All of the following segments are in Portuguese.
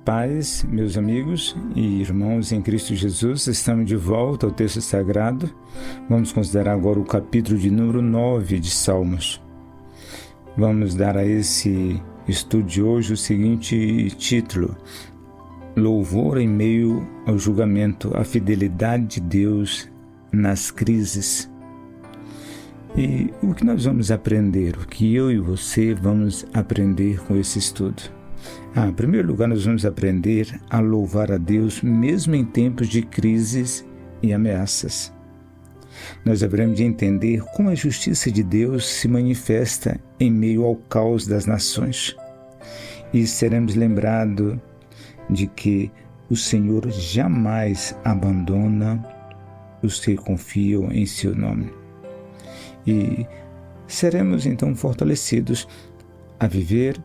Paz, meus amigos e irmãos em Cristo Jesus, estamos de volta ao texto sagrado. Vamos considerar agora o capítulo de número 9 de Salmos. Vamos dar a esse estudo de hoje o seguinte título: Louvor em meio ao julgamento, a fidelidade de Deus nas crises. E o que nós vamos aprender, o que eu e você vamos aprender com esse estudo? Em primeiro lugar, nós vamos aprender a louvar a Deus mesmo em tempos de crises e ameaças. Nós haveremos de entender como a justiça de Deus se manifesta em meio ao caos das nações. E seremos lembrados de que o Senhor jamais abandona os que confiam em seu nome. E seremos então fortalecidos a viver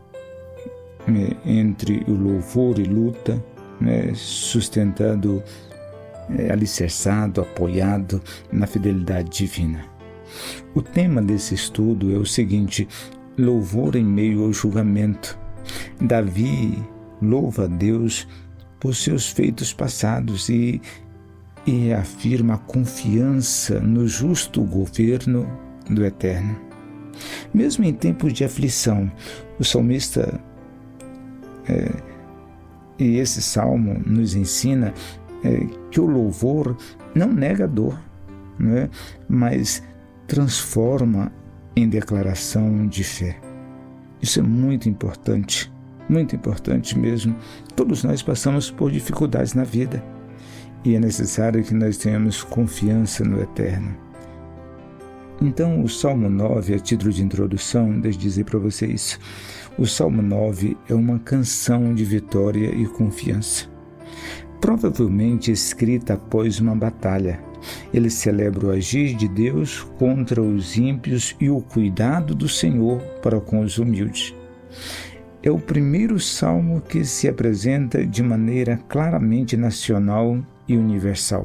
entre o louvor e luta, sustentado, alicerçado, apoiado na fidelidade divina. O tema desse estudo é o seguinte: louvor em meio ao julgamento. Davi louva a Deus por seus feitos passados e afirma a confiança no justo governo do Eterno. Mesmo em tempos de aflição, o salmista e esse salmo nos ensina que o louvor não nega a dor, mas transforma em declaração de fé. Isso é muito importante mesmo. Todos nós passamos por dificuldades na vida e é necessário que nós tenhamos confiança no Eterno. Então, o Salmo 9, a título de introdução, deixa eu dizer para vocês, o Salmo 9 é uma canção de vitória e confiança. Provavelmente escrita após uma batalha, ele celebra o agir de Deus contra os ímpios e o cuidado do Senhor para com os humildes. É o primeiro salmo que se apresenta de maneira claramente nacional e universal.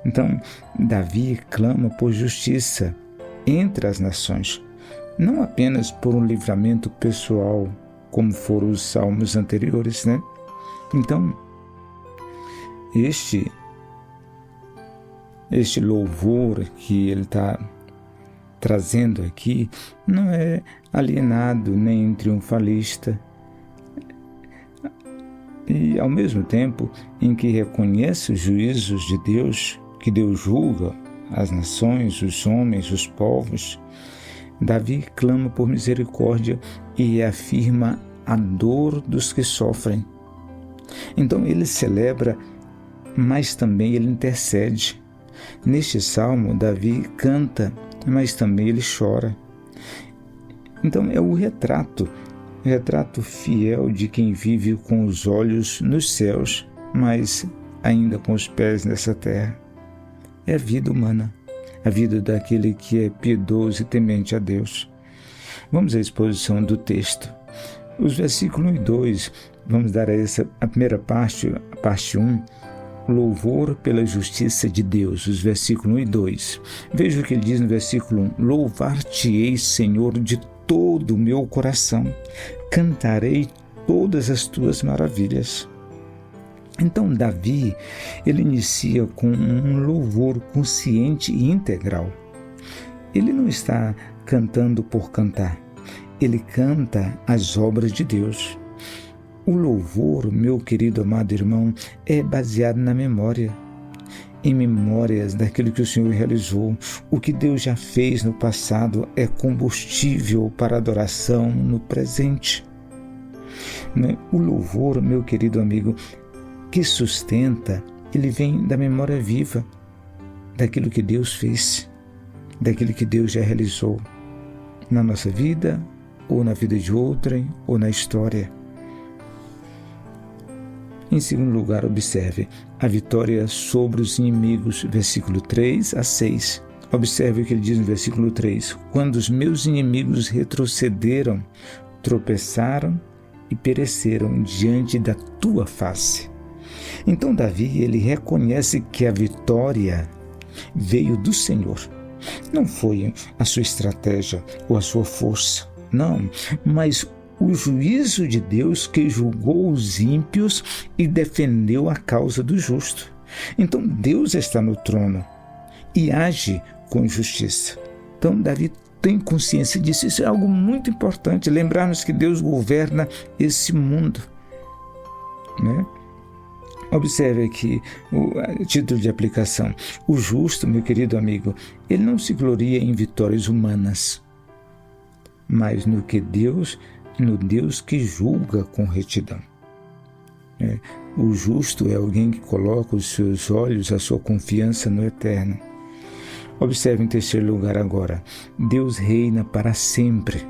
Então, Davi clama por justiça entre as nações, não apenas por um livramento pessoal, como foram os salmos anteriores, Então, este louvor que ele está trazendo aqui não é alienado nem triunfalista, e ao mesmo tempo em que reconhece os juízos de Deus, que Deus julga as nações, os homens, os povos, Davi clama por misericórdia e afirma a dor dos que sofrem. Então ele celebra, mas também ele intercede. Neste salmo, Davi canta, mas também ele chora. Então é o retrato fiel de quem vive com os olhos nos céus, mas ainda com os pés nessa terra. É a vida humana, a vida daquele que é piedoso e temente a Deus. Vamos à exposição do texto. Os versículos 1 e 2, vamos dar a primeira parte, a parte 1, louvor pela justiça de Deus, os versículos 1 e 2. Veja o que ele diz no versículo 1: louvar-te-ei, Senhor, de todo o meu coração, cantarei todas as tuas maravilhas. Então Davi, ele inicia com um louvor consciente e integral. Ele não está cantando por cantar, ele canta as obras de Deus. O louvor, meu querido amado irmão, é baseado na memória, em memórias daquilo que o Senhor realizou. O que Deus já fez no passado é combustível para adoração no presente. O louvor, meu querido amigo, que sustenta, ele vem da memória viva, daquilo que Deus fez, daquilo que Deus já realizou na nossa vida, ou na vida de outrem, ou na história. Em segundo lugar, observe a vitória sobre os inimigos, versículo 3 a 6. Observe o que ele diz no versículo 3: quando os meus inimigos retrocederam, tropeçaram e pereceram diante da tua face. Então Davi, ele reconhece que a vitória veio do Senhor. Não foi a sua estratégia ou a sua força, não, mas o juízo de Deus que julgou os ímpios e defendeu a causa do justo. Então Deus está no trono e age com justiça. Então Davi tem consciência disso. Isso é algo muito importante, lembrarmos que Deus governa esse mundo, né? Observe aqui o título de aplicação. O justo, meu querido amigo, ele não se gloria em vitórias humanas, mas no Deus que julga com retidão. O justo é alguém que coloca os seus olhos, a sua confiança no eterno. Observe em terceiro lugar agora. Deus reina para sempre.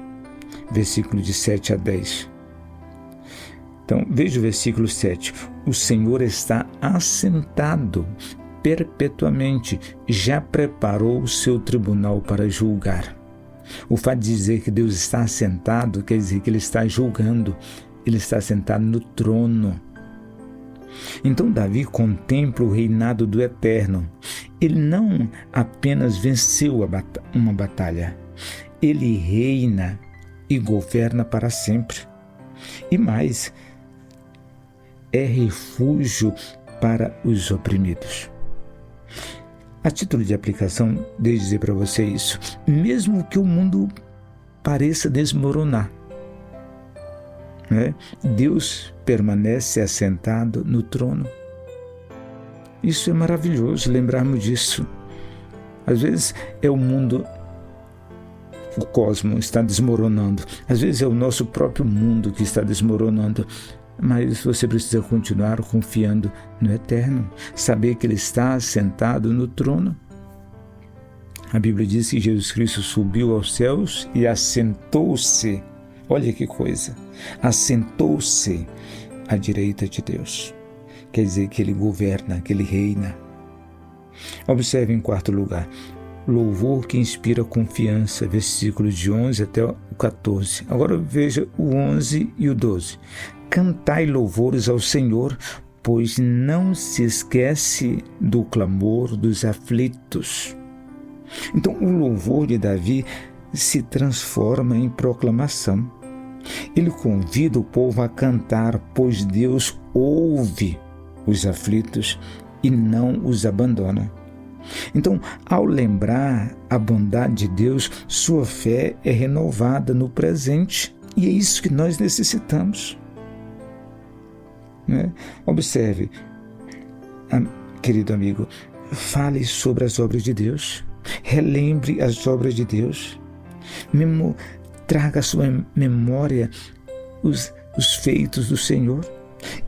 Versículo de 7 a 10. Então, veja o versículo 7. O Senhor está assentado perpetuamente, já preparou o seu tribunal para julgar. O fato de dizer que Deus está assentado quer dizer que Ele está julgando, Ele está assentado no trono. Então Davi contempla o reinado do Eterno. Ele não apenas venceu uma batalha, ele reina e governa para sempre. E mais, é refúgio para os oprimidos. A título de aplicação, deixe dizer para você isso. Mesmo que o mundo pareça desmoronar, Deus permanece assentado no trono. Isso é maravilhoso, lembrarmos disso. Às vezes é o mundo, o cosmos está desmoronando. Às vezes é o nosso próprio mundo que está desmoronando. Mas você precisa continuar confiando no Eterno, saber que Ele está sentado no trono. A Bíblia diz que Jesus Cristo subiu aos céus e assentou-se. Olha que coisa! Assentou-se à direita de Deus. Quer dizer que Ele governa, que Ele reina. Observe em quarto lugar. Louvor que inspira confiança, versículos de 11 até o 14. Agora veja o 11 e o 12. Cantai louvores ao Senhor, pois não se esquece do clamor dos aflitos. Então, o louvor de Davi se transforma em proclamação. Ele convida o povo a cantar, pois Deus ouve os aflitos e não os abandona. Então, ao lembrar a bondade de Deus, sua fé é renovada no presente. E é isso que nós necessitamos. Observe, querido amigo, fale sobre as obras de Deus, relembre as obras de Deus, traga à sua memória os feitos do Senhor.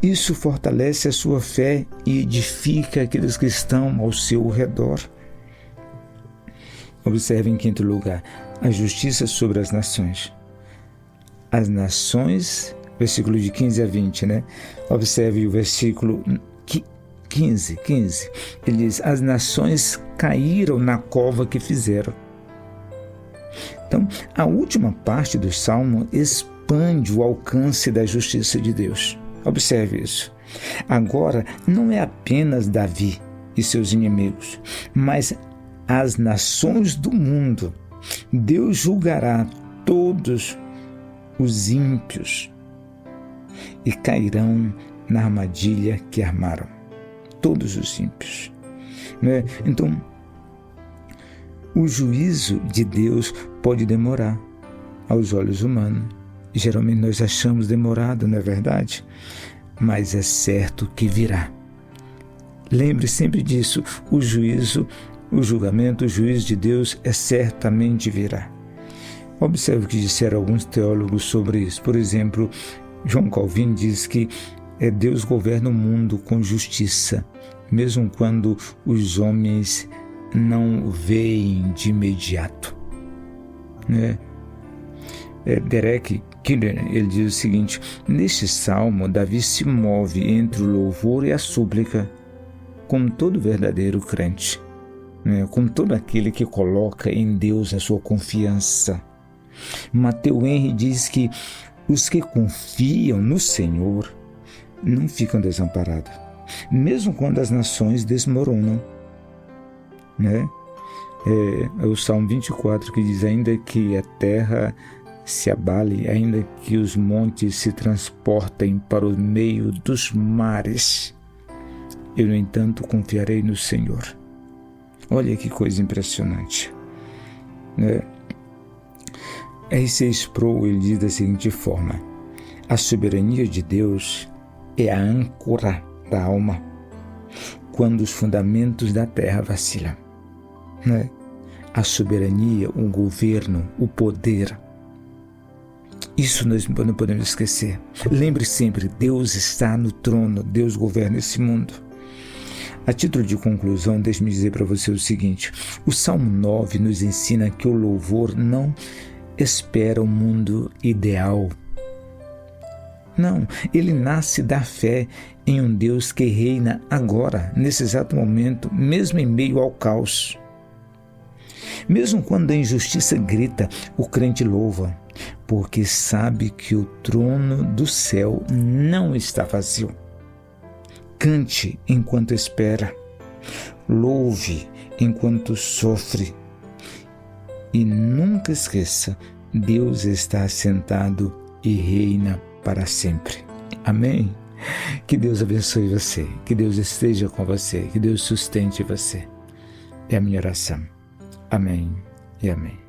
Isso fortalece a sua fé e edifica aqueles que estão ao seu redor. Observe em quinto lugar, a justiça sobre as nações. As nações, versículo de 15 a 20, Observe o versículo 15. Ele diz, as nações caíram na cova que fizeram. Então, a última parte do Salmo expande o alcance da justiça de Deus. Observe isso. Agora, não é apenas Davi e seus inimigos, mas as nações do mundo. Deus julgará todos os ímpios e cairão na armadilha que armaram. Todos os ímpios. Então, o juízo de Deus pode demorar aos olhos humanos. Geralmente nós achamos demorado, não é verdade? Mas é certo que virá. Lembre sempre disso. O juízo, o julgamento, o juízo de Deus certamente virá. Observe o que disseram alguns teólogos sobre isso. Por exemplo, João Calvino diz que Deus governa o mundo com justiça, mesmo quando os homens não veem de imediato. Derek Kidner, ele diz o seguinte: neste salmo, Davi se move entre o louvor e a súplica, como todo verdadeiro crente, como todo aquele que coloca em Deus a sua confiança. Matthew Henry diz que os que confiam no Senhor não ficam desamparados, mesmo quando as nações desmoronam. É o Salmo 24 que diz: ainda que a terra se abale, ainda que os montes se transportem para o meio dos mares, eu, no entanto, confiarei no Senhor. Olha que coisa impressionante, né? R.C. Sproul, ele diz da seguinte forma: a soberania de Deus é a âncora da alma quando os fundamentos da terra vacilam, né? A soberania, o governo, o poder, isso nós não podemos esquecer. Lembre sempre, Deus está no trono, Deus governa esse mundo. A título de conclusão, deixe-me dizer para você o seguinte: o Salmo 9 nos ensina que o louvor não espera um mundo ideal. Não, ele nasce da fé em um Deus que reina agora, nesse exato momento, mesmo em meio ao caos. Mesmo quando a injustiça grita, o crente louva, porque sabe que o trono do céu não está vazio. Cante enquanto espera, louve enquanto sofre, e nunca esqueça, Deus está assentado e reina para sempre. Amém? Que Deus abençoe você, que Deus esteja com você, que Deus sustente você. É a minha oração. Amém e amém.